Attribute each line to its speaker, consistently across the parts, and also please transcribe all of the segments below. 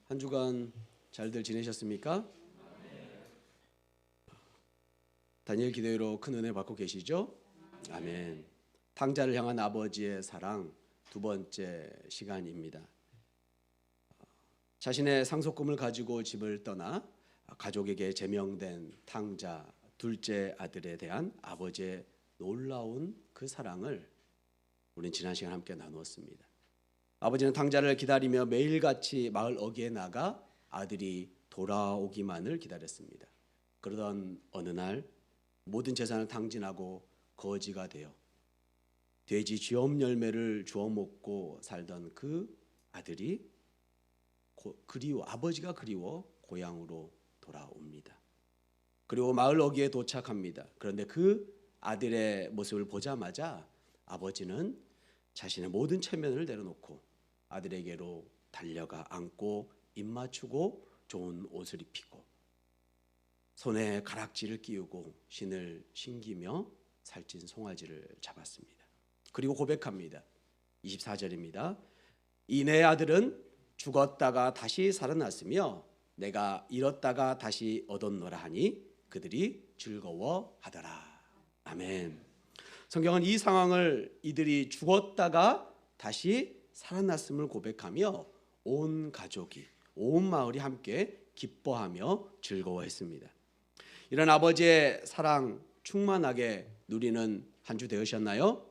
Speaker 1: 한 주간 잘들 지내셨습니까? 다니엘 기도회로 큰 은혜 받고 계시죠? 아멘. 탕자를 향한 아버지의 사랑 두 번째 시간입니다. 자신의 상속금을 가지고 집을 떠나 가족에게 제명된 탕자 둘째 아들에 대한 아버지의 놀라운 그 사랑을 우리는 지난 시간 함께 나누었습니다. 아버지는 탕자를 기다리며 매일같이 마을 어귀에 나가 아들이 돌아오기만을 기다렸습니다. 그러던 어느 날 모든 재산을 탕진하고 거지가 되어 돼지 쥐엄 열매를 주워 먹고 살던 그 아들이 아버지가 그리워 고향으로 돌아옵니다. 그리고 마을 어귀에 도착합니다. 그런데 그 아들의 모습을 보자마자 아버지는 자신의 모든 체면을 내려놓고 아들에게로 달려가 안고 입 맞추고 좋은 옷을 입히고 손에 가락지를 끼우고 신을 신기며 살찐 송아지를 잡았습니다. 그리고 고백합니다. 24절입니다. 이 내 아들은 죽었다가 다시 살아났으며 내가 잃었다가 다시 얻었노라 하니 그들이 즐거워하더라. 아멘. 성경은 이 상황을 이들이 죽었다가 다시 살아났음을 고백하며 온 가족이, 온 마을이 함께 기뻐하며 즐거워했습니다. 이런 아버지의 사랑 충만하게 누리는 한 주 되으셨나요?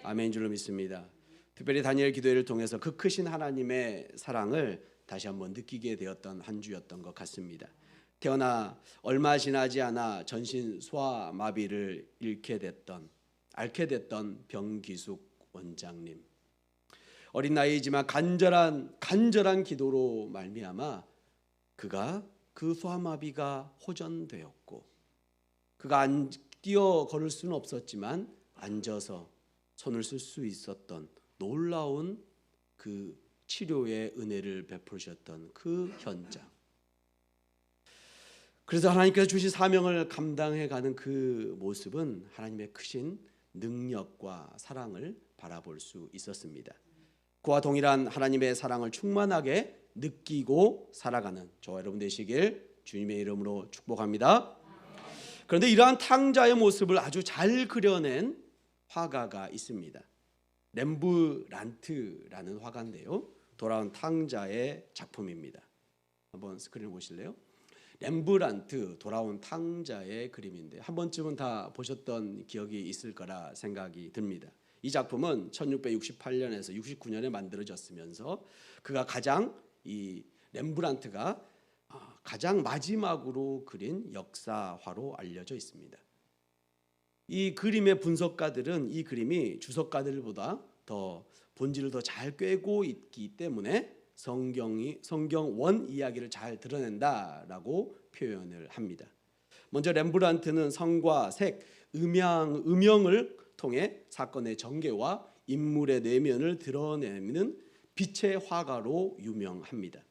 Speaker 1: 아멘인 줄로 믿습니다. 특별히 다니엘 기도회를 통해서 그 크신 하나님의 사랑을 다시 한번 느끼게 되었던 한 주였던 것 같습니다. 태어나 얼마 지나지 않아 전신 소아마비를 앓게 됐던 병기숙 원장님, 어린 나이이지만 간절한 기도로 말미암아 그가 그 소아마비가 호전되었고 그가 뛰어 걸을 수는 없었지만 앉아서 손을 쓸 수 있었던 놀라운 그 치료의 은혜를 베푸셨던 그 현장. 그래서 하나님께서 주신 사명을 감당해가는 그 모습은 하나님의 크신 능력과 사랑을 바라볼 수 있었습니다. 그와 동일한 하나님의 사랑을 충만하게 느끼고 살아가는 저와 여러분 되시길 주님의 이름으로 축복합니다. 그런데 이러한 탕자의 모습을 아주 잘 그려낸 화가가 있습니다. 렘브란트라는 화가인데요, 돌아온 탕자의 작품입니다. 한번 스크린을 보실래요? 렘브란트 돌아온 탕자의 그림인데 한 번쯤은 다 보셨던 기억이 있을 거라 생각이 듭니다. 이 작품은 1668년에서 69년에 만들어졌으면서 이 렘브란트가 가장 마지막으로 그린 역사화로 알려져 있습니다. 이 그림의 분석가들은 이 그림이 주석가들보다 더 본질을 더 잘 꿰고 있기 때문에 성경 원 이야기를 잘 드러낸다라고 표현을 합니다. 먼저 렘브란트는 성과 색, 음영을 통해 사건의 전개와 인물의 내면을 드러내는 빛의 화가로 유명합니다.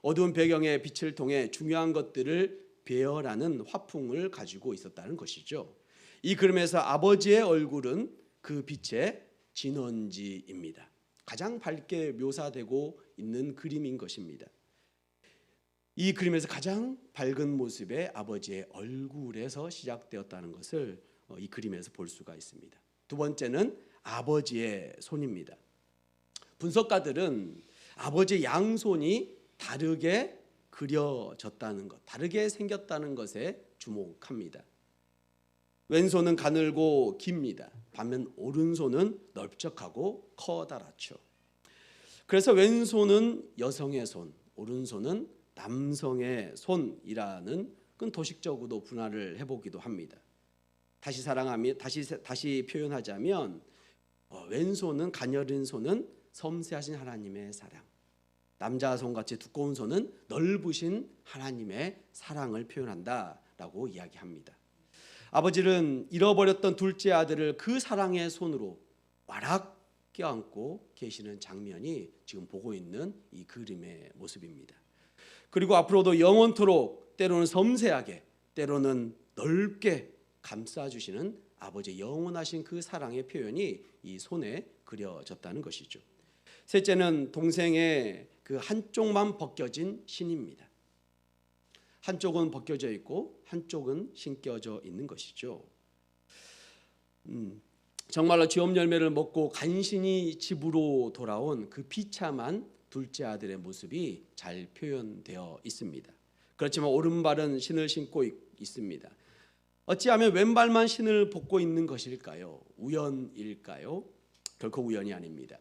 Speaker 1: 어두운 배경의 빛을 통해 중요한 것들을 배열하는 화풍을 가지고 있었다는 것이죠. 이 그림에서 아버지의 얼굴은 그 빛의 진원지입니다. 가장 밝게 묘사되고 있는 그림인 것입니다. 이 그림에서 가장 밝은 모습의 아버지의 얼굴에서 시작되었다는 것을 이 그림에서 볼 수가 있습니다. 두 번째는 아버지의 손입니다. 분석가들은 아버지의 양손이 다르게 그려졌다는 것, 다르게 생겼다는 것에 주목합니다. 왼손은 가늘고 깁니다. 반면 오른손은 넓적하고 커다랗죠. 그래서 왼손은 여성의 손, 오른손은 남성의 손이라는 건 도식적으로 분할을 해보기도 합니다. 다시 표현하자면 왼손은 가녀린 손은 섬세하신 하나님의 사랑, 남자 손같이 두꺼운 손은 넓으신 하나님의 사랑을 표현한다라고 이야기합니다. 아버지는 잃어버렸던 둘째 아들을 그 사랑의 손으로 와락 껴안고 계시는 장면이 지금 보고 있는 이 그림의 모습입니다. 그리고 앞으로도 영원토록 때로는 섬세하게 때로는 넓게 감싸주시는 아버지의 영원하신 그 사랑의 표현이 이 손에 그려졌다는 것이죠. 셋째는 동생의 그 한쪽만 벗겨진 신입니다. 한쪽은 벗겨져 있고 한쪽은 신겨져 있는 것이죠. 정말로 죄업 열매를 먹고 간신히 집으로 돌아온 그 비참한 둘째 아들의 모습이 잘 표현되어 있습니다. 그렇지만 오른발은 신을 신고 있습니다. 어찌하면 왼발만 신을 벗고 있는 것일까요? 우연일까요? 결코 우연이 아닙니다.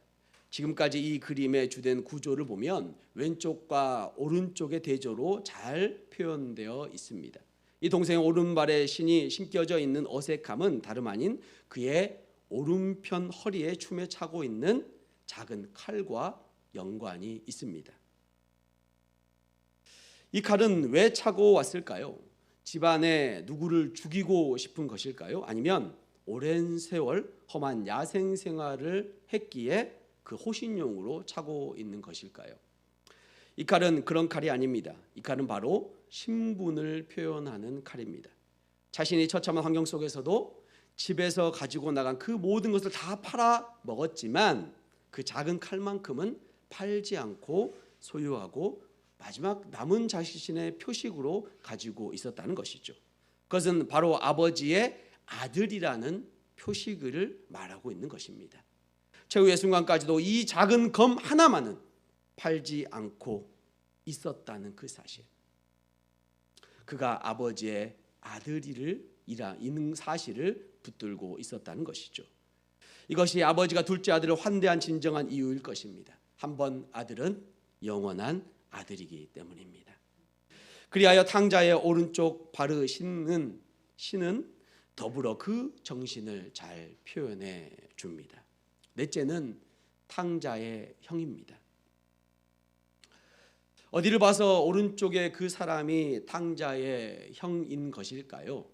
Speaker 1: 지금까지 이 그림의 주된 구조를 보면 왼쪽과 오른쪽의 대조로 잘 표현되어 있습니다. 이 동생의 오른발에 신이 신겨져 있는 어색함은 다름 아닌 그의 오른편 허리에 춤에 차고 있는 작은 칼과 연관이 있습니다. 이 칼은 왜 차고 왔을까요? 집안에 누구를 죽이고 싶은 것일까요? 아니면 오랜 세월 험한 야생 생활을 했기에 그 호신용으로 차고 있는 것일까요? 이 칼은 그런 칼이 아닙니다. 이 칼은 바로 신분을 표현하는 칼입니다. 자신이 처참한 환경 속에서도 집에서 가지고 나간 그 모든 것을 다 팔아 먹었지만 그 작은 칼만큼은 팔지 않고 소유하고 마지막 남은 자신의 표식으로 가지고 있었다는 것이죠. 그것은 바로 아버지의 아들이라는 표식을 말하고 있는 것입니다. 최후의 순간까지도 이 작은 검 하나만은 팔지 않고 있었다는 그 사실, 그가 아버지의 아들이라는 사실을 붙들고 있었다는 것이죠. 이것이 아버지가 둘째 아들을 환대한 진정한 이유일 것입니다. 한 번 아들은 영원한 아들이기 때문입니다. 그리하여 탕자의 오른쪽 발의 신은 더불어 그 정신을 잘 표현해 줍니다. 넷째는 탕자의 형입니다. 어디를 봐서 오른쪽에 그 사람이 탕자의 형인 것일까요?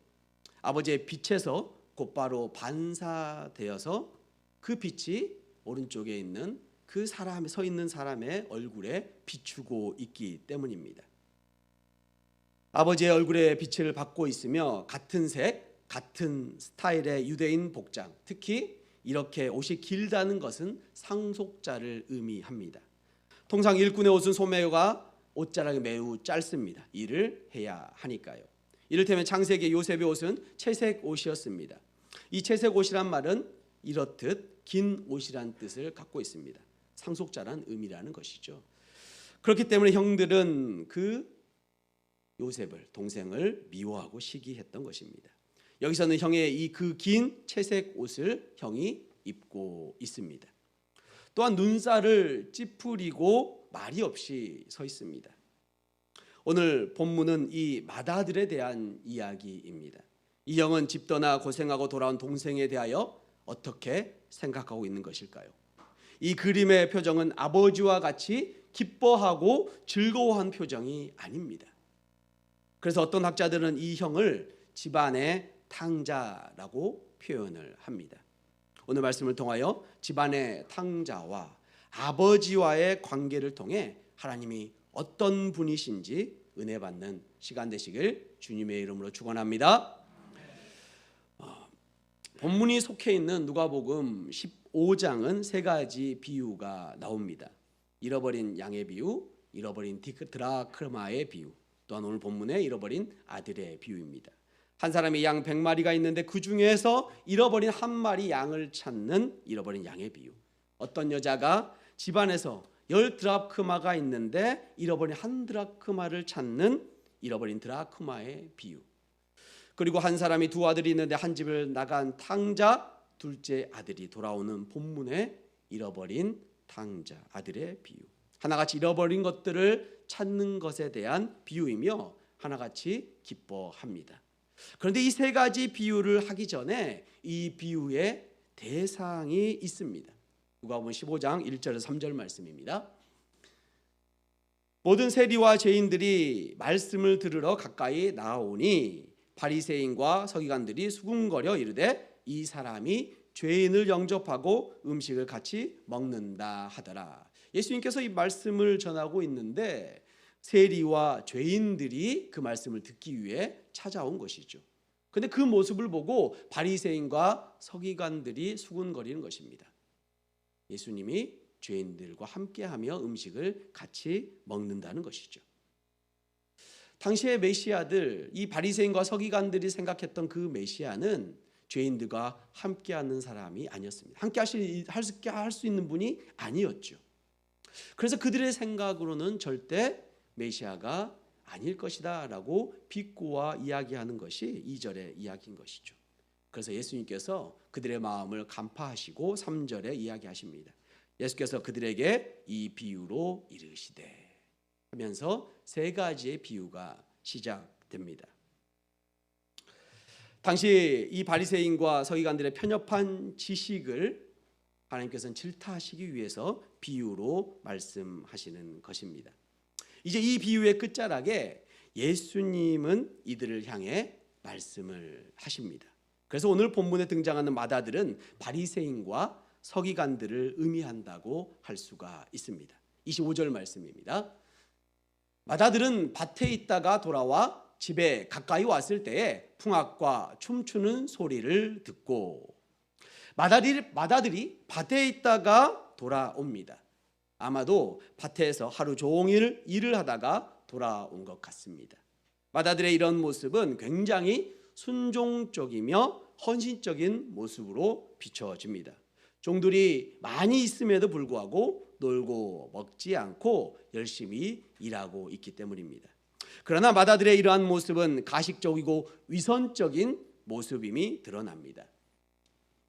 Speaker 1: 아버지의 빛에서 곧바로 반사되어서 그 빛이 오른쪽에 있는 그 사람에 서 있는 사람의 얼굴에 비추고 있기 때문입니다. 아버지의 얼굴에 빛을 받고 있으며 같은 색, 같은 스타일의 유대인 복장, 특히 이렇게 옷이 길다는 것은 상속자를 의미합니다. 통상 일꾼의 옷은 소매가 옷자락이 매우 짧습니다. 일을 해야 하니까요. 이를테면 창세기 요셉의 옷은 채색 옷이었습니다. 이 채색 옷이란 말은 이렇듯 긴 옷이란 뜻을 갖고 있습니다. 상속자란 의미라는 것이죠. 그렇기 때문에 형들은 그 요셉을, 동생을 미워하고 시기했던 것입니다. 여기서는 형의 이 그 긴 채색 옷을 형이 입고 있습니다. 또한 눈살을 찌푸리고 말이 없이 서 있습니다. 오늘 본문은 이 맏아들에 대한 이야기입니다. 이 형은 집 떠나 고생하고 돌아온 동생에 대하여 어떻게 생각하고 있는 것일까요? 이 그림의 표정은 아버지와 같이 기뻐하고 즐거워한 표정이 아닙니다. 그래서 어떤 학자들은 이 형을 집안의 탕자라고 표현을 합니다. 오늘 말씀을 통하여 집안의 탕자와 아버지와의 관계를 통해 하나님이 어떤 분이신지 은혜 받는 시간 되시길 주님의 이름으로 축원합니다. 본문이 속해 있는 누가복음 15장은 세 가지 비유가 나옵니다. 잃어버린 양의 비유, 잃어버린 드라크마의 비유, 또한 오늘 본문에 잃어버린 아들의 비유입니다. 한 사람이 양 100마리가 있는데 그 중에서 잃어버린 한 마리 양을 찾는 잃어버린 양의 비유. 어떤 여자가 집안에서 10드라크마가 있는데 잃어버린 한 드라크마를 찾는 잃어버린 드라크마의 비유. 그리고 한 사람이 두 아들이 있는데 한 집을 나간 탕자, 둘째 아들이 돌아오는 본문의 잃어버린 탕자 아들의 비유. 하나같이 잃어버린 것들을 찾는 것에 대한 비유이며 하나같이 기뻐합니다. 그런데 이 세 가지 비유를 하기 전에 이 비유의 대상이 있습니다. 누가복음 15장 1절에서 3절 말씀입니다. 모든 세리와 죄인들이 말씀을 들으러 가까이 나오니 바리새인과 서기관들이 수군거려 이르되 이 사람이 죄인을 영접하고 음식을 같이 먹는다 하더라. 예수님께서 이 말씀을 전하고 있는데 세리와 죄인들이 그 말씀을 듣기 위해 찾아온 것이죠. 그런데 그 모습을 보고 바리새인과 서기관들이 수군거리는 것입니다. 예수님이 죄인들과 함께하며 음식을 같이 먹는다는 것이죠. 당시의 메시아들, 이 바리새인과 서기관들이 생각했던 그 메시아는 죄인들과 함께하는 사람이 아니었습니다. 함께 할 수 있는 분이 아니었죠. 그래서 그들의 생각으로는 절대 메시아가 아닐 것이다 라고 비꼬아 이야기하는 것이 2절의 이야기인 것이죠. 그래서 예수님께서 그들의 마음을 간파하시고 3절에 이야기하십니다. 예수께서 그들에게 이 비유로 이르시되 하면서 세 가지의 비유가 시작됩니다. 당시 이 바리새인과 서기관들의 편협한 지식을 하나님께서는 질타하시기 위해서 비유로 말씀하시는 것입니다. 이제 이 비유의 끝자락에 예수님은 이들을 향해 말씀을 하십니다. 그래서 오늘 본문에 등장하는 마다들은 바리새인과 서기관들을 의미한다고 할 수가 있습니다. 25절 말씀입니다. 마다들은 밭에 있다가 돌아와 집에 가까이 왔을 때에 풍악과 춤추는 소리를 듣고, 마다들이 밭에 있다가 돌아옵니다. 아마도 밭에서 하루 종일 일을 하다가 돌아온 것 같습니다. 마다들의 이런 모습은 굉장히 순종적이며 헌신적인 모습으로 비춰집니다. 종들이 많이 있음에도 불구하고 놀고 먹지 않고 열심히 일하고 있기 때문입니다. 그러나 마다들의 이러한 모습은 가식적이고 위선적인 모습임이 드러납니다.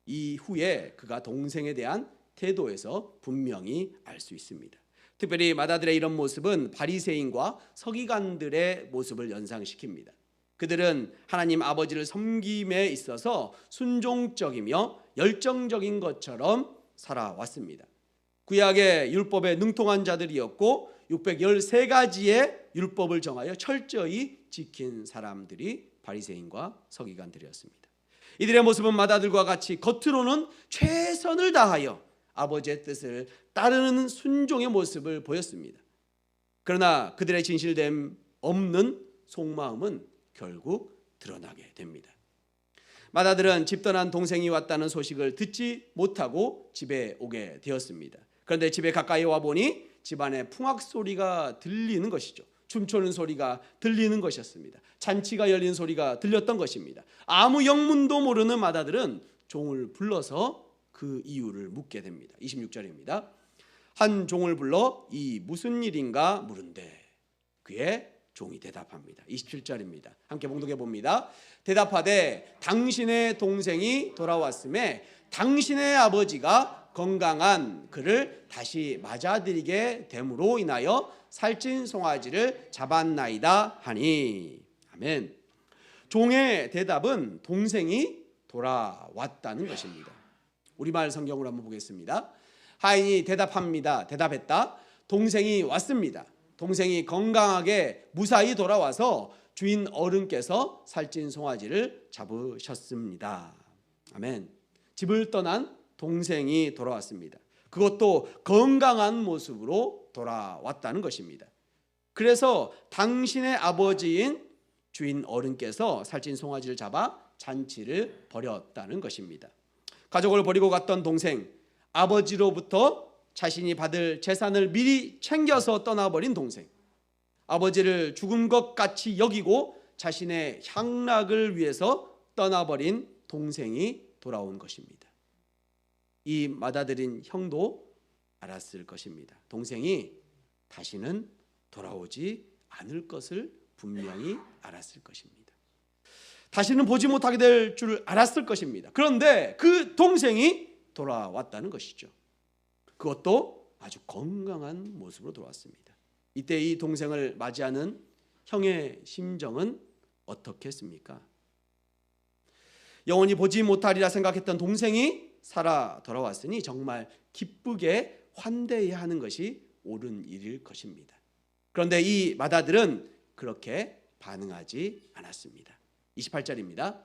Speaker 1: 이후에 그가 동생에 대한 태도에서 분명히 알 수 있습니다. 특별히 마다들의 이런 모습은 바리새인과 서기관들의 모습을 연상시킵니다. 그들은 하나님 아버지를 섬김에 있어서 순종적이며 열정적인 것처럼 살아왔습니다. 구약의 율법에 능통한 자들이었고 613가지의 율법을 정하여 철저히 지킨 사람들이 바리새인과 서기관들이었습니다. 이들의 모습은 마다들과 같이 겉으로는 최선을 다하여 아버지의 뜻을 따르는 순종의 모습을 보였습니다. 그러나 그들의 진실됨 없는 속마음은 결국 드러나게 됩니다. 마다들은 집 떠난 동생이 왔다는 소식을 듣지 못하고 집에 오게 되었습니다. 그런데 집에 가까이 와보니 집안에 풍악 소리가 들리는 것이죠. 춤추는 소리가 들리는 것이었습니다. 잔치가 열린 소리가 들렸던 것입니다. 아무 영문도 모르는 마다들은 종을 불러서 그 이유를 묻게 됩니다. 26절입니다. 한 종을 불러 이 무슨 일인가 물은데 그의 종이 대답합니다. 27절입니다. 함께 봉독해 봅니다. 대답하되 당신의 동생이 돌아왔음에 당신의 아버지가 건강한 그를 다시 맞아들이게 됨으로 인하여 살찐 송아지를 잡았나이다 하니. 아멘. 종의 대답은 동생이 돌아왔다는 것입니다. 우리말 성경으로 한번 보겠습니다. 하인이 대답했다. 동생이 왔습니다. 동생이 건강하게 무사히 돌아와서 주인 어른께서 살찐 송아지를 잡으셨습니다. 아멘. 집을 떠난 동생이 돌아왔습니다. 그것도 건강한 모습으로 돌아왔다는 것입니다. 그래서 당신의 아버지인 주인 어른께서 살찐 송아지를 잡아 잔치를 벌였다는 것입니다. 가족을 버리고 갔던 동생, 아버지로부터 자신이 받을 재산을 미리 챙겨서 떠나버린 동생, 아버지를 죽은 것 같이 여기고 자신의 향락을 위해서 떠나버린 동생이 돌아온 것입니다. 이 맏아들인 형도 알았을 것입니다. 동생이 다시는 돌아오지 않을 것을 분명히 알았을 것입니다. 다시는 보지 못하게 될 줄 알았을 것입니다. 그런데 그 동생이 돌아왔다는 것이죠. 그것도 아주 건강한 모습으로 돌아왔습니다. 이때 이 동생을 맞이하는 형의 심정은 어떻겠습니까? 영원히 보지 못하리라 생각했던 동생이 살아 돌아왔으니 정말 기쁘게 환대해야 하는 것이 옳은 일일 것입니다. 그런데 이 맏아들은 그렇게 반응하지 않았습니다. 28절입니다.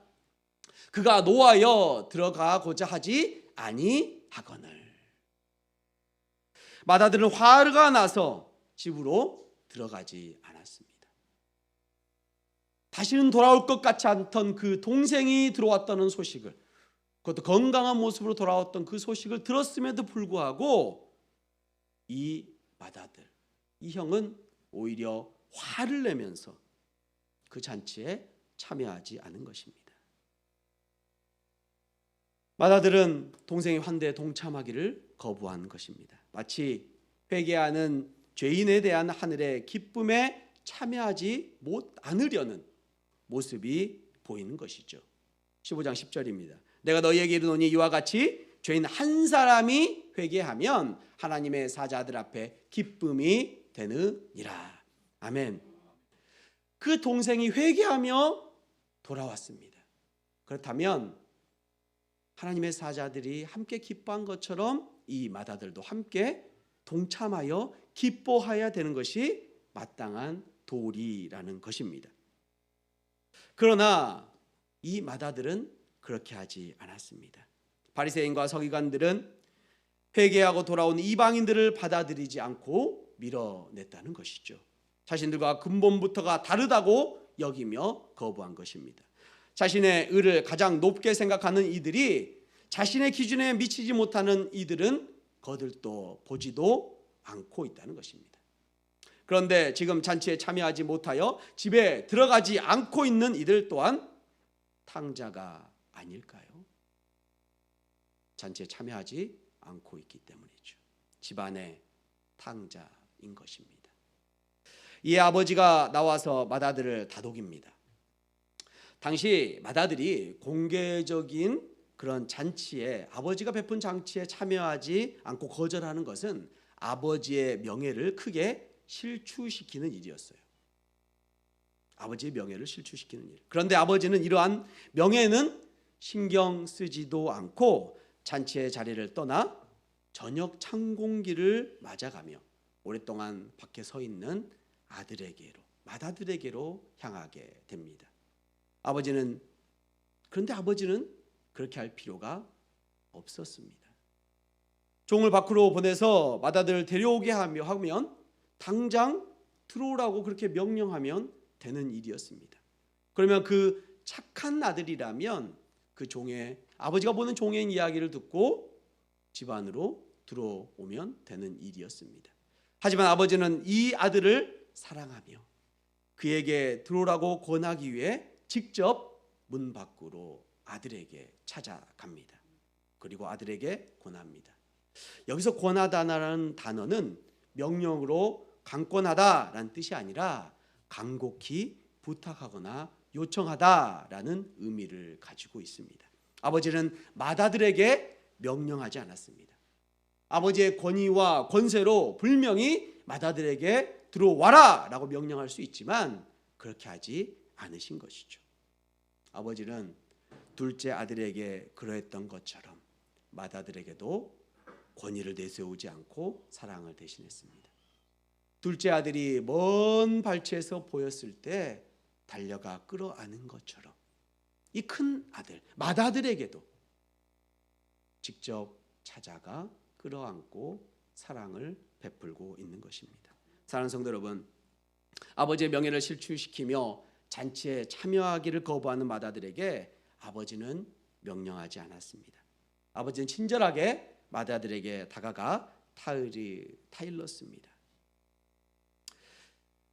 Speaker 1: 그가 노하여 들어가고자 하지 아니하거늘. 맏아들은 화가 나서 집으로 들어가지 않았습니다. 다시는 돌아올 것 같지 않던 그 동생이 들어왔다는 소식을, 그것도 건강한 모습으로 돌아왔던 그 소식을 들었음에도 불구하고 이 맏아들, 이 형은 오히려 화를 내면서 그 잔치에 참여하지 않은 것입니다. 맏아들은 동생의 환대에 동참하기를 거부한 것입니다. 마치 회개하는 죄인에 대한 하늘의 기쁨에 참여하지 않으려는 모습이 보이는 것이죠. 15장 10절입니다. 내가 너희에게 이르노니 이와 같이 죄인 한 사람이 회개하면 하나님의 사자들 앞에 기쁨이 되느니라. 아멘. 그 동생이 회개하며 돌아왔습니다. 그렇다면 하나님의 사자들이 함께 기뻐한 것처럼 이 맏아들도 함께 동참하여 기뻐해야 되는 것이 마땅한 도리라는 것입니다. 그러나 이 맏아들은 그렇게 하지 않았습니다. 바리새인과 서기관들은 회개하고 돌아온 이방인들을 받아들이지 않고 밀어냈다는 것이죠. 자신들과 근본부터가 다르다고 여기며 거부한 것입니다. 자신의 의를 가장 높게 생각하는 이들이 자신의 기준에 미치지 못하는 이들은 거들떠 보지도 않고 있다는 것입니다. 그런데 지금 잔치에 참여하지 못하여 집에 들어가지 않고 있는 이들 또한 탕자가 아닐까요? 잔치에 참여하지 않고 있기 때문이죠. 집안의 탕자인 것입니다. 이에 아버지가 나와서 맏아들을 다독입니다. 당시 맏아들이 공개적인 그런 잔치에, 아버지가 베푼 잔치에 참여하지 않고 거절하는 것은 아버지의 명예를 크게 실추시키는 일이었어요. 아버지의 명예를 실추시키는 일. 그런데 아버지는 이러한 명예는 신경 쓰지도 않고 잔치의 자리를 떠나 저녁 찬 공기를 맞아가며 오랫동안 밖에 서 있는 아들에게로, 맏아들에게로 향하게 됩니다. 그런데 아버지는 그렇게 할 필요가 없었습니다. 종을 밖으로 보내서 맏아들을 데려오게 하면 당장 들어오라고 그렇게 명령하면 되는 일이었습니다. 그러면 그 착한 아들이라면 그 종의, 아버지가 보는 종의 이야기를 듣고 집 안으로 들어오면 되는 일이었습니다. 하지만 아버지는 이 아들을 사랑하며 그에게 들어오라고 권하기 위해 직접 문 밖으로 아들에게 찾아갑니다. 그리고 아들에게 권합니다. 여기서 권하다라는 단어는 명령으로 강권하다라는 뜻이 아니라 간곡히 부탁하거나 요청하다라는 의미를 가지고 있습니다. 아버지는 맏아들에게 명령하지 않았습니다. 아버지의 권위와 권세로 분명히 맏아들에게 들어와라 라고 명령할 수 있지만 그렇게 하지 않으신 것이죠. 아버지는 둘째 아들에게 그러했던 것처럼 맏아들에게도 권위를 내세우지 않고 사랑을 대신했습니다. 둘째 아들이 먼 발치에서 보였을 때 달려가 끌어안은 것처럼 이 큰 아들, 맏아들에게도 직접 찾아가 끌어안고 사랑을 베풀고 있는 것입니다. 사랑하는 성도 여러분, 아버지의 명예를 실추시키며 잔치에 참여하기를 거부하는 맏아들에게 아버지는 명령하지 않았습니다. 아버지는 친절하게 맏아들에게 다가가 타일렀습니다.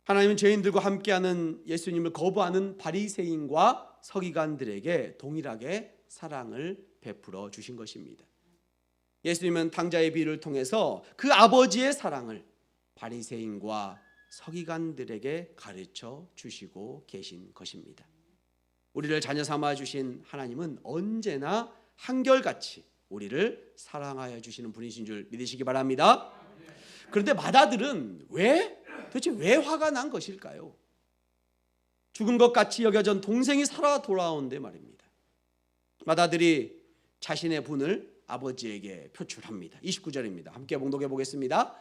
Speaker 1: 하나님은 죄인들과 함께하는 예수님을 거부하는 바리새인과 서기관들에게 동일하게 사랑을 베풀어 주신 것입니다. 예수님은 탕자의 비유를 통해서 그 아버지의 사랑을 바리새인과 서기관들에게 가르쳐 주시고 계신 것입니다. 우리를 자녀 삼아 주신 하나님은 언제나 한결같이 우리를 사랑하여 주시는 분이신 줄 믿으시기 바랍니다. 그런데 맏아들은 도대체 왜 화가 난 것일까요? 죽은 것 같이 여겨진 동생이 살아 돌아온데 말입니다. 맏아들이 자신의 분을 아버지에게 표출합니다. 29절입니다. 함께 봉독해 보겠습니다.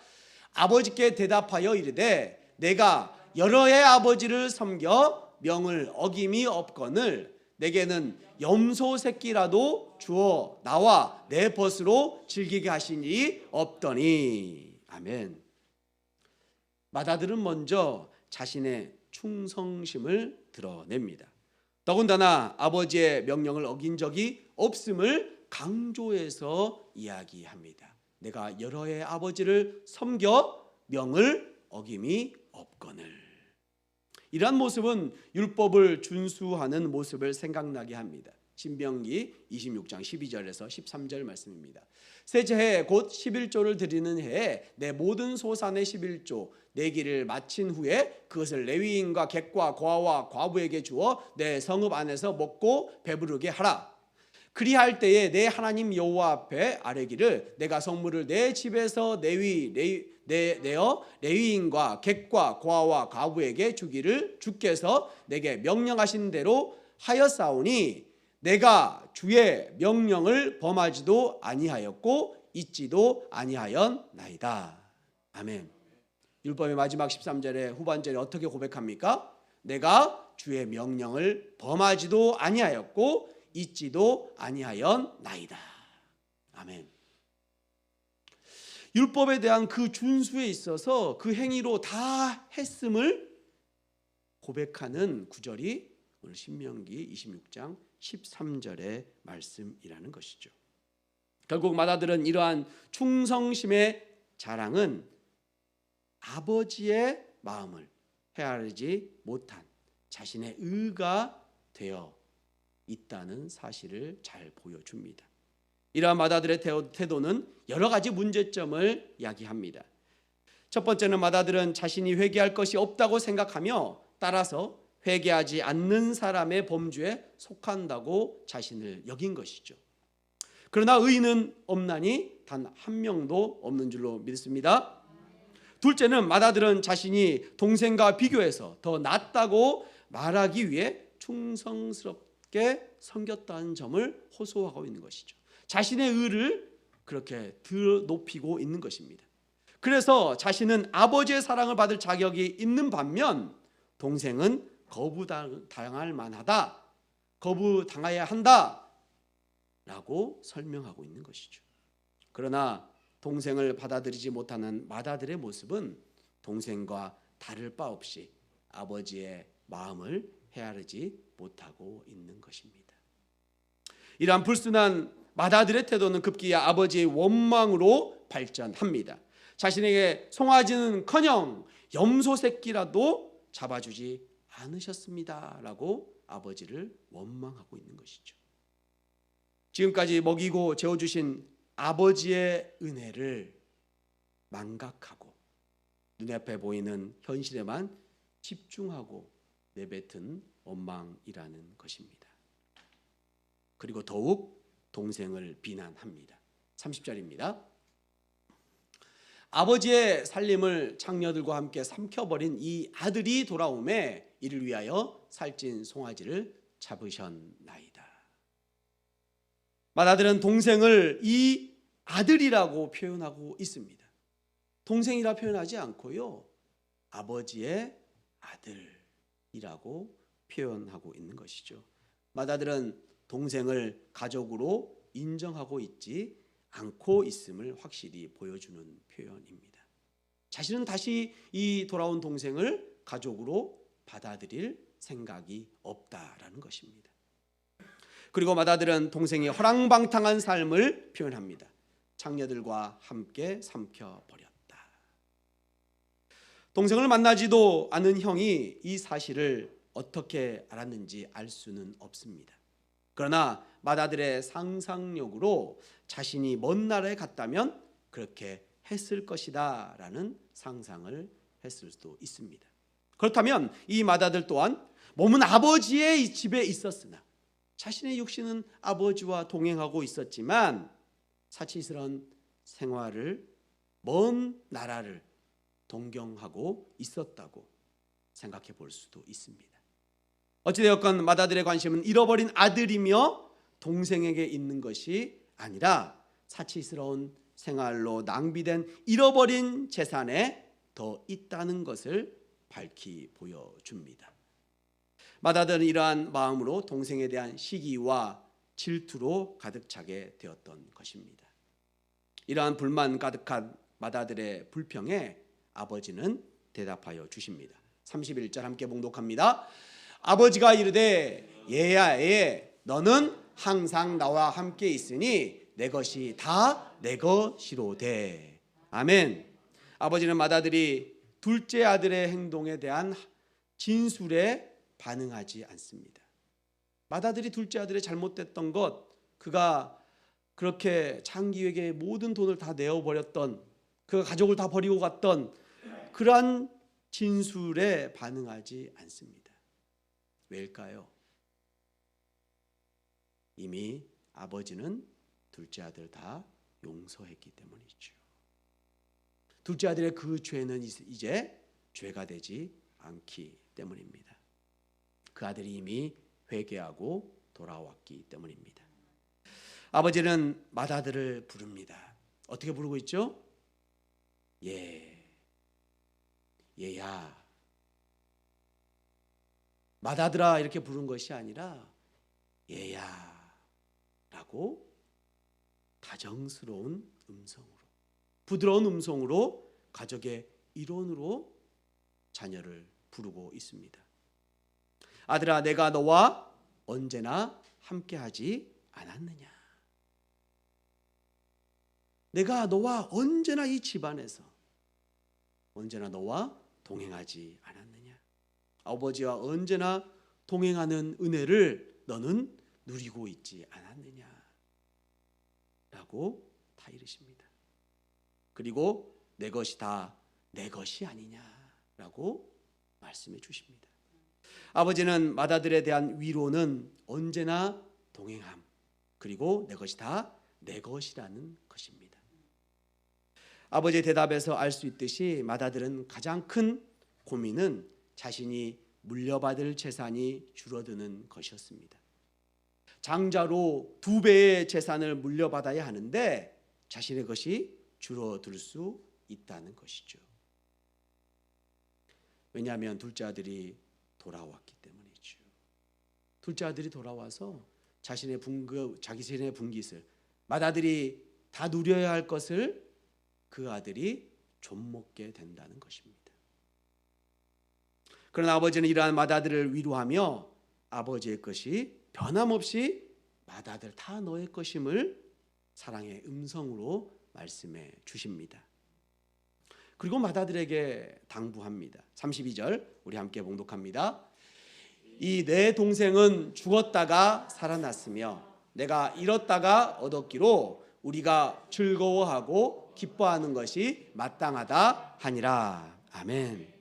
Speaker 1: 아버지께 대답하여 이르되 내가 여러 해 아버지를 섬겨 명을 어김이 없거늘 내게는 염소 새끼라도 주어 나와 내 벗으로 즐기게 하시니 없더니. 아멘. 맏아들은 먼저 자신의 충성심을 드러냅니다. 더군다나 아버지의 명령을 어긴 적이 없음을 강조해서 이야기합니다. 내가 여러 해 아버지를 섬겨 명을 어김이 없거늘. 이러한 모습은 율법을 준수하는 모습을 생각나게 합니다. 신명기 26장 12절에서 13절 말씀입니다. 셋째 해 곧 11조를 드리는 해에 내 모든 소산의 11조 내기를 마친 후에 그것을 레위인과 객과 고아와 과부에게 주어 내 성읍 안에서 먹고 배부르게 하라. 그리할 때에 내 하나님 여호와 앞에 아뢰기를 내가 성물을 내 집에서 내어 레위인과 객과 고아와 과부에게 주기를 주께서 내게 명령하신 대로 하였사오니 내가 주의 명령을 범하지도 아니하였고 잊지도 아니하였나이다. 아멘. 율법의 마지막 13절의 후반절에 어떻게 고백합니까? 내가 주의 명령을 범하지도 아니하였고 잊지도 아니하였나이다. 아멘. 율법에 대한 그 준수에 있어서 그 행위로 다 했음을 고백하는 구절이 오늘 신명기 26장 13절의 말씀이라는 것이죠. 결국 맏아들은 이러한 충성심의 자랑은 아버지의 마음을 헤아리지 못한 자신의 의가 되어 있다는 사실을 잘 보여줍니다. 이러한 맏아들의 태도는 여러 가지 문제점을 이야기합니다. 첫 번째는 맏아들은 자신이 회개할 것이 없다고 생각하며 따라서 회개하지 않는 사람의 범주에 속한다고 자신을 여긴 것이죠. 그러나 의인은 없나니 단 한 명도 없는 줄로 믿습니다. 둘째는 맏아들은 자신이 동생과 비교해서 더 낫다고 말하기 위해 충성스럽게 섬겼다는 점을 호소하고 있는 것이죠. 자신의 의를 그렇게 높이고 있는 것입니다. 그래서 자신은 아버지의 사랑을 받을 자격이 있는 반면 동생은 거부당할 만하다, 거부당해야 한다 라고 설명하고 있는 것이죠. 그러나 동생을 받아들이지 못하는 맏아들의 모습은 동생과 다를 바 없이 아버지의 마음을 헤아리지 못하고 있는 것입니다. 이러한 불순한 맏아들의 태도는 급기야 아버지의 원망으로 발전합니다. 자신에게 송아지는커녕 염소 새끼라도 잡아주지 않으셨습니다 라고 아버지를 원망하고 있는 것이죠. 지금까지 먹이고 재워주신 아버지의 은혜를 망각하고 눈앞에 보이는 현실에만 집중하고 내뱉은 원망이라는 것입니다. 그리고 더욱 동생을 비난합니다. 30절입니다. 아버지의 살림을 장녀들과 함께 삼켜버린 이 아들이 돌아오매 이를 위하여 살찐 송아지를 잡으셨나이다. 맏아들은 동생을 이 아들이라고 표현하고 있습니다. 동생이라 표현하지 않고요, 아버지의 아들이라고 표현하고 있는 것이죠. 맏아들은 동생을 가족으로 인정하고 있지 않고 있음을 확실히 보여주는 표현입니다. 자신은 다시 이 돌아온 동생을 가족으로 받아들일 생각이 없다라는 것입니다. 그리고 맏아들은 동생의 허랑방탕한 삶을 표현합니다. 장녀들과 함께 삼켜버렸다. 동생을 만나지도 않은 형이 이 사실을 어떻게 알았는지 알 수는 없습니다. 그러나 맏아들의 상상력으로 자신이 먼 나라에 갔다면 그렇게 했을 것이다 라는 상상을 했을 수도 있습니다. 그렇다면 이 맏아들 또한 몸은 아버지의 집에 있었으나 자신의 육신은 아버지와 동행하고 있었지만 사치스러운 생활을, 먼 나라를 동경하고 있었다고 생각해 볼 수도 있습니다. 어찌되었건 맏아들의 관심은 잃어버린 아들이며 동생에게 있는 것이 아니라 사치스러운 생활로 낭비된 잃어버린 재산에 더 있다는 것을 밝히 보여줍니다. 맏아들은 이러한 마음으로 동생에 대한 시기와 질투로 가득 차게 되었던 것입니다. 이러한 불만 가득한 맏아들의 불평에 아버지는 대답하여 주십니다. 31절 함께 봉독합니다. 아버지가 이르되 얘야 얘 너는 항상 나와 함께 있으니 내 것이 다 내 것이로되. 아멘. 아버지는 맏아들이 둘째 아들의 행동에 대한 진술에 반응하지 않습니다. 맏아들이 둘째 아들의 잘못됐던 것, 그가 그렇게 장기에게 모든 돈을 다 내어버렸던, 그가 가족을 다 버리고 갔던 그러한 진술에 반응하지 않습니다. 왜일까요? 이미 아버지는 둘째 아들 다 용서했기 때문이죠. 둘째 아들의 그 죄는 이제 죄가 되지 않기 때문입니다. 그 아들이 이미 회개하고 돌아왔기 때문입니다. 아버지는 맏아들을 부릅니다. 어떻게 부르고 있죠? 얘야, 맏아들아 이렇게 부른 것이 아니라 얘야 라고 다정스러운 음성으로, 부드러운 음성으로 가족의 일원으로 자녀를 부르고 있습니다. 아들아, 내가 너와 언제나 함께하지 않았느냐? 내가 너와 언제나 이 집안에서 언제나 너와 동행하지 않았느냐? 아버지와 언제나 동행하는 은혜를 너는 누리고 있지 않았느냐? 라고 다 이르십니다. 그리고 내 것이 다 내 것이 아니냐라고 말씀해 주십니다. 아버지는 맏아들에 대한 위로는 언제나 동행함, 그리고 내 것이 다 내 것이라는 것입니다. 아버지의 대답에서 알 수 있듯이 맏아들은 가장 큰 고민은 자신이 물려받을 재산이 줄어드는 것이었습니다. 장자로 2배의 재산을 물려받아야 하는데 자신의 것이 줄어들 수 있다는 것이죠. 왜냐하면 둘째 아들이 돌아왔기 때문이죠. 둘째 아들이 돌아와서 자신의 분깃을, 맏아들이 다 누려야 할 것을 그 아들이 좀먹게 된다는 것입니다. 그러나 아버지는 이러한 맏아들을 위로하며 아버지의 것이 변함없이 맏아들 다 너의 것임을 사랑의 음성으로 말씀해 주십니다. 그리고 맏아들에게 당부합니다. 32절 우리 함께 봉독합니다. 이 내 동생은 죽었다가 살아났으며 내가 잃었다가 얻었기로 우리가 즐거워하고 기뻐하는 것이 마땅하다 하니라. 아멘.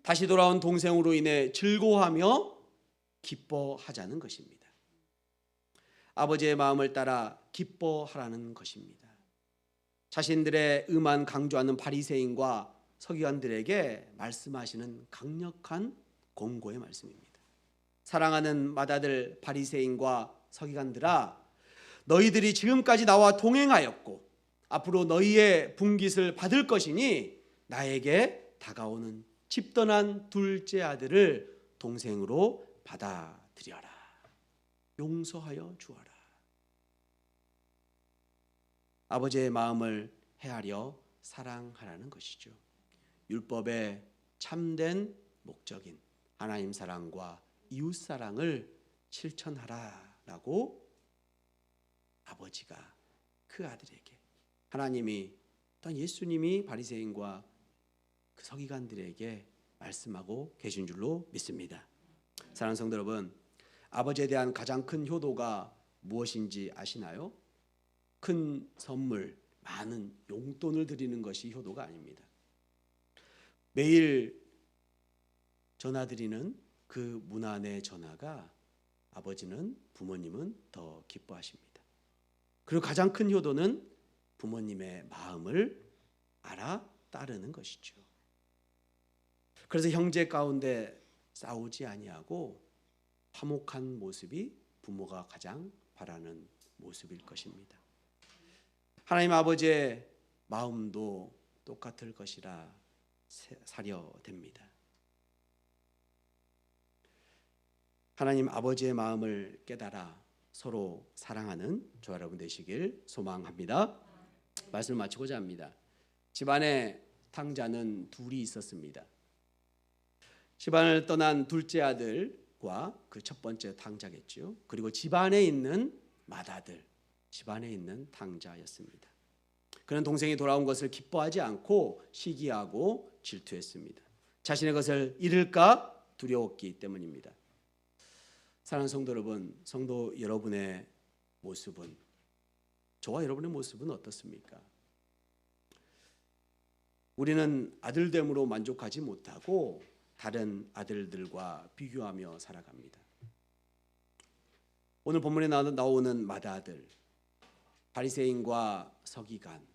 Speaker 1: 다시 돌아온 동생으로 인해 즐거워하며 기뻐하자는 것입니다. 아버지의 마음을 따라 기뻐하라는 것입니다. 자신들의 의만 강조하는 바리새인과 서기관들에게 말씀하시는 강력한 권고의 말씀입니다. 사랑하는 맏아들 바리새인과 서기관들아, 너희들이 지금까지 나와 동행하였고 앞으로 너희의 분깃을 받을 것이니 나에게 다가오는 집떠난 둘째 아들을 동생으로 받아들여라. 용서하여 주어라. 아버지의 마음을 헤아려 사랑하라는 것이죠. 율법의 참된 목적인 하나님 사랑과 이웃 사랑을 실천하라라고 아버지가 그 아들에게, 하나님이 또한 예수님이 바리새인과 그 서기관들에게 말씀하고 계신 줄로 믿습니다. 사랑하는 성도 여러분, 아버지에 대한 가장 큰 효도가 무엇인지 아시나요? 큰 선물, 많은 용돈을 드리는 것이 효도가 아닙니다. 매일 전화드리는 그 문안의 전화가 아버지는, 부모님은 더 기뻐하십니다. 그리고 가장 큰 효도는 부모님의 마음을 알아 따르는 것이죠. 그래서 형제 가운데 싸우지 아니하고 화목한 모습이 부모가 가장 바라는 모습일 것입니다. 하나님 아버지의 마음도 똑같을 것이라 사려됩니다. 하나님 아버지의 마음을 깨달아 서로 사랑하는 저와 여러분 되시길 소망합니다. 말씀을 마치고자 합니다. 집안에 탕자는 둘이 있었습니다. 집안을 떠난 둘째 아들과 그 첫 번째 탕자겠죠. 그리고 집안에 있는 맏아들, 집안에 있는 탕자였습니다. 그는 동생이 돌아온 것을 기뻐하지 않고 시기하고 질투했습니다. 자신의 것을 잃을까 두려웠기 때문입니다. 사랑하는 성도 여러분, 성도 여러분의 모습은, 저와 여러분의 모습은 어떻습니까? 우리는 아들됨으로 만족하지 못하고 다른 아들들과 비교하며 살아갑니다. 오늘 본문에 나오는 맏아들, 바리새인과 서기관,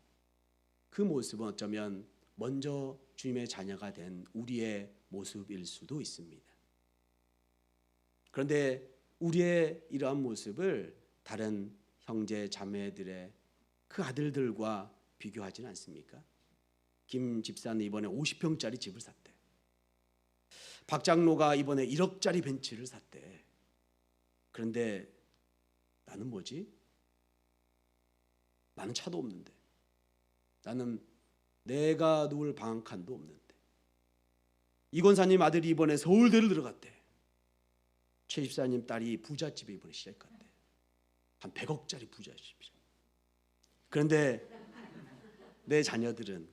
Speaker 1: 그 모습은 어쩌면 먼저 주님의 자녀가 된 우리의 모습일 수도 있습니다. 그런데 우리의 이러한 모습을 다른 형제 자매들의 그 아들들과 비교하지는 않습니까? 김 집사는 이번에 50평짜리 집을 샀대. 박 장로가 이번에 1억짜리 벤츠를 샀대. 그런데 나는 뭐지? 나는 차도 없는데, 나는 내가 누울 방 한 칸도 없는데, 이 권사님 아들이 이번에 서울대를 들어갔대. 최 집사님 딸이 부잣집에 이번에 시작했대. 한 100억짜리 부잣집이죠. 그런데 내 자녀들은,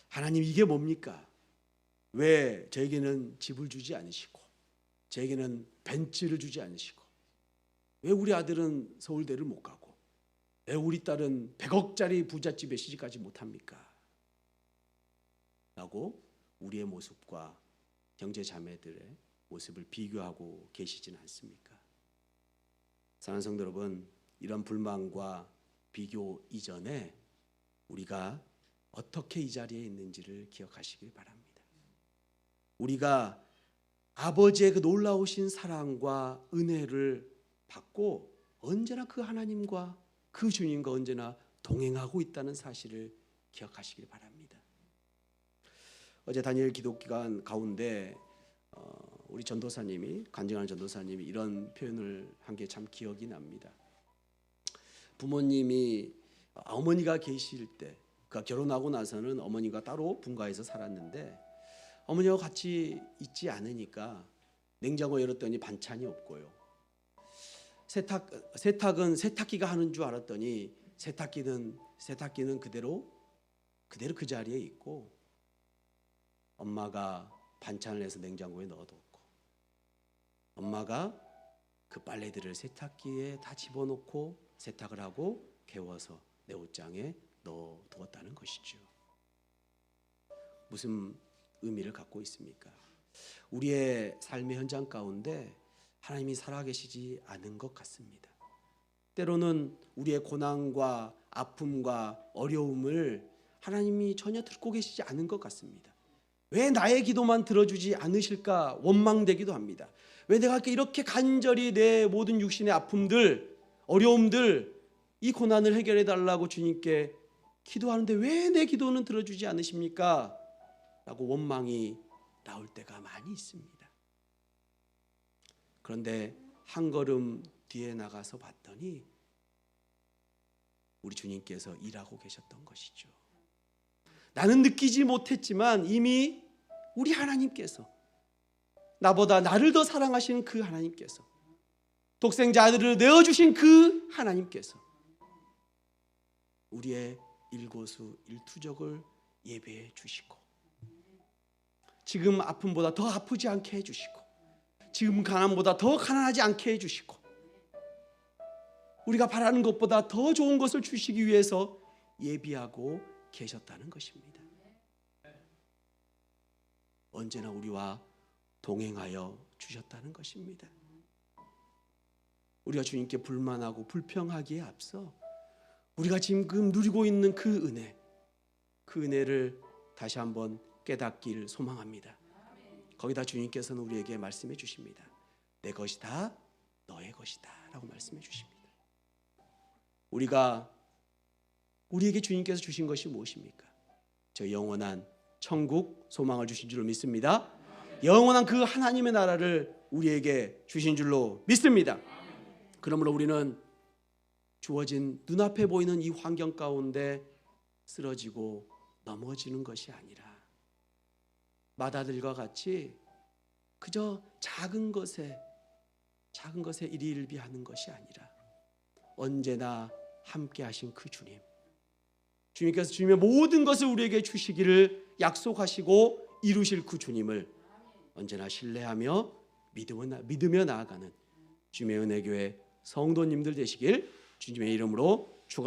Speaker 1: 하나님 이게 뭡니까? 왜 저에게는 집을 주지 않으시고 저에게는 벤츠를 주지 않으시고, 왜 우리 아들은 서울대를 못 가고, 왜 우리 딸은 100억짜리 부잣집에 시집가지 못합니까? 라고 우리의 모습과 형제 자매들의 모습을 비교하고 계시지는 않습니까? 사랑하는 성도 여러분, 이런 불만과 비교 이전에 우리가 어떻게 이 자리에 있는지를 기억하시길 바랍니다. 우리가 아버지의 그 놀라우신 사랑과 은혜를 받고 언제나 그 하나님과 그 주님과 언제나 동행하고 있다는 사실을 기억하시길 바랍니다. 어제 다니엘 기도기간 가운데 우리 전도사님이, 간증하는 전도사님이 이런 표현을 한 게 참 기억이 납니다. 부모님이, 어머니가 계실 때, 그러니까 결혼하고 나서는 어머니가 따로 분가해서 살았는데, 어머니와 같이 있지 않으니까 냉장고 열었더니 반찬이 없고요. 세탁은 세탁기가 하는 줄 알았더니 세탁기는 그대로 그 자리에 있고, 엄마가 반찬을 해서 냉장고에 넣어뒀고, 엄마가 그 빨래들을 세탁기에 다 집어넣고 세탁을 하고 개워서 내 옷장에 넣어두었다는 것이죠. 무슨 의미를 갖고 있습니까? 우리의 삶의 현장 가운데 하나님이 살아계시지 않은 것 같습니다. 때로는 우리의 고난과 아픔과 어려움을 하나님이 전혀 듣고 계시지 않은 것 같습니다. 왜 나의 기도만 들어주지 않으실까 원망되기도 합니다. 왜 내가 이렇게 간절히 내 모든 육신의 아픔들, 어려움들, 이 고난을 해결해 달라고 주님께 기도하는데 왜 내 기도는 들어주지 않으십니까? 라고 원망이 나올 때가 많이 있습니다. 그런데 한 걸음 뒤에 나가서 봤더니 우리 주님께서 일하고 계셨던 것이죠. 나는 느끼지 못했지만 이미 우리 하나님께서, 나보다 나를 더 사랑하시는 그 하나님께서, 독생자 아들을 내어주신 그 하나님께서 우리의 일거수 일투족을 예배해 주시고, 지금 아픔보다 더 아프지 않게 해주시고, 지금 가난보다 더 가난하지 않게 해주시고, 우리가 바라는 것보다 더 좋은 것을 주시기 위해서 예비하고 계셨다는 것입니다. 언제나 우리와 동행하여 주셨다는 것입니다. 우리가 주님께 불만하고 불평하기에 앞서 우리가 지금 누리고 있는 그 은혜를 다시 한번 깨닫기를 소망합니다. 거기다 주님께서는 우리에게 말씀해 주십니다. 내 것이 다 너의 것이다 라고 말씀해 주십니다. 우리에게 주님께서 주신 것이 무엇입니까? 저 영원한 천국 소망을 주신 줄로 믿습니다. 영원한 그 하나님의 나라를 우리에게 주신 줄로 믿습니다. 그러므로 우리는 주어진 눈앞에 보이는 이 환경 가운데 쓰러지고 넘어지는 것이 아니라 맏아들과 같이 그저 작은 것에 일희일비하는 것이 아니라 언제나 함께 하신 그 주님, 주님께서 주님의 모든 것을 우리에게 주시기를 약속하시고 이루실 그 주님을 언제나 신뢰하며 믿으며 나아가는 주님의 은혜교회 성도님들 되시길 주님의 이름으로 축원합니다.